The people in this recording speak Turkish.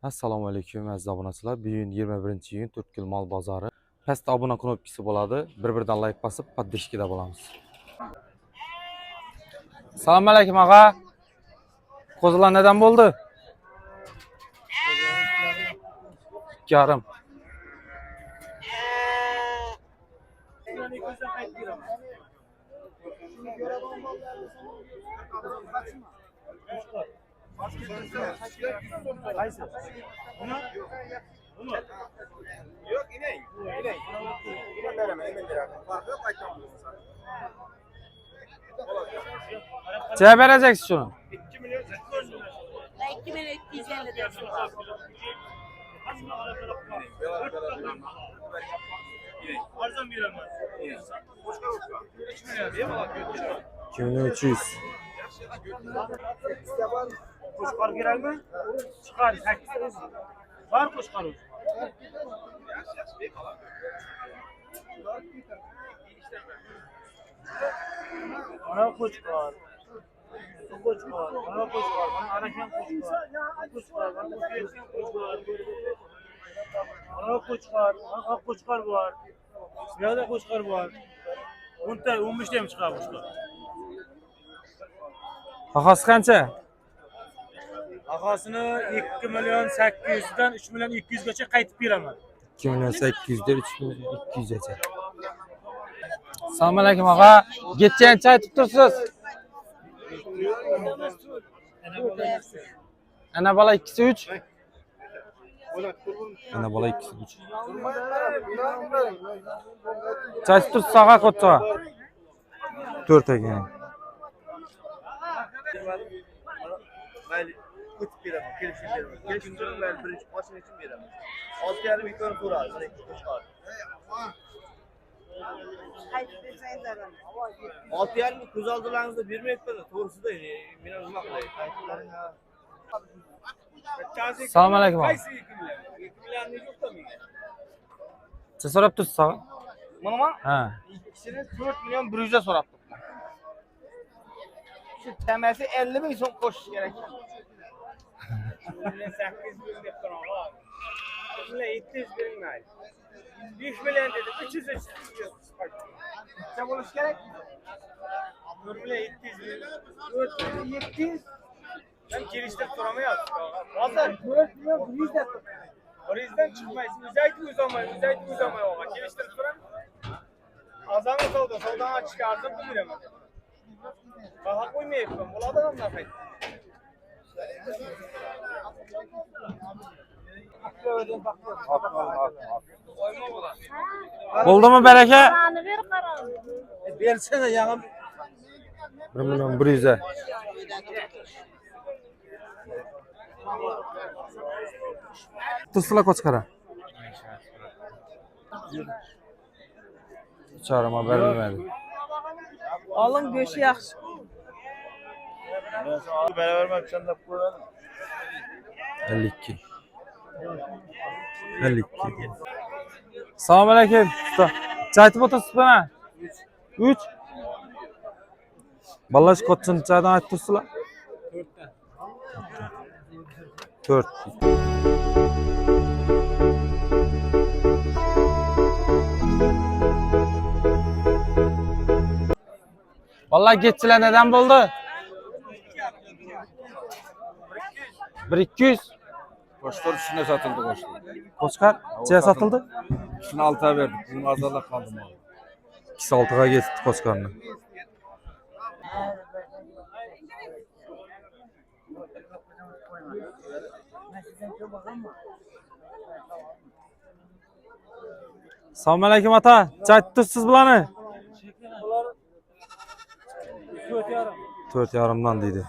Assalomu alaykum aziz obunachilar. Bugun 21-iyun Turkil mol bozori. Pastda obuna knopkasi bo'ladi. Bir-birdan like bosib, podpishkada bo'lamiz. Assalomu alaykum og'a. Qo'zilar neden bo'ldi? 2,5. Yok ineğin. İneğin. İneğin veremem. Emin veremem. Farkı yok. Kaçtan bulursun sen. Çay vereceksin şunu. 2 milyon 800 lira. 2 milyon 250 diyorsun. Arzan bir ama. Boşka yok. 3 milyon diye mi alıyor? 2300. Qo'shqor kerakmi? Chiqar 8. Var qo'shqor. Mana qo'shqor. Qo'shqor, mana qo'shqor, mana arakan qo'shqor. Qo'shqor, mana qo'shqor. Mana qo'shqor, mana oq qo'shqor bor. Bu yerda qo'shqor bor. 10 ta 15 ta ham chiqadi qo'shqor. Bahası qancha? Ahosini 2 milyon 800 dan 3 milyon 200 gacha qaytib beraman. 2 milyon 800 dan 3 milyon 200 gacha. Assalomu alaykum og'a. Getgan chay tutibsiz. Ana bola 2'si 3. Ana bola 2'si 3. Chay tutibsiz og'a qo'tcha. 4 ekan. Mayli o'tib beraman. Kelishib beraman. Kelishib beraman. Mayli birinchi mashina için beraman. 6,5 milyon so'radi. Mana ikki qo'shqor. 6,5 ko'z oldilaringizda bermayapman. To'g'risida men nima qilay? Qaytlaring. Assalomu alaykum. Qaysi 2 milyon? 2 milyonni yo'qda menga. Siz so'rab tursiz og'a? Mana Ha. İkisini 4 milyon 100 'e so'rabdim. Şu temesi 50 bin so'm qo'shish kerak. 800 bin deb turibman. 700 bin mayli. 5 milyon dedi. 300 ne bo'lish kerak? 4 milyon 700 bin. 4 milyon 700. Ben kelishtirib turamayapsiz. Hozir 4 milyon 100 deb turibman. Orizdan chiqmaysiz. Uzaytib uzamay og'a. Kelishtirib turaman. Azami savdodan chiqardim beraman. Baha qo'ymayapman. Bo'ladi hamma qayt. Bo'ldimi baraka? Bana ver qarar. Bersene yağım. 1 milyon 100 'e. Tusla qo'chqara. Çağırma verilmedi. Alın göğsü yaxşı. Beraber sen de koyalım. 52. 52. Assalomu alaykum. Usta. Çaytib o'tirsiz bana. 3. Ballash qo'chini çaydan aytib tursizlar. 4. Vallahi geççiler neden buldu? 1-200. Koçlar üstüne satıldı koçlar. Koçkar çaya satıldı. Üstüne 6'a verdik. Bunun azarla kaldım abi. 2-6'ga geçti Koçkar'ını. Assalomu alaykum ata. Çay tutibsiz bularni? 4,5 dan deydi.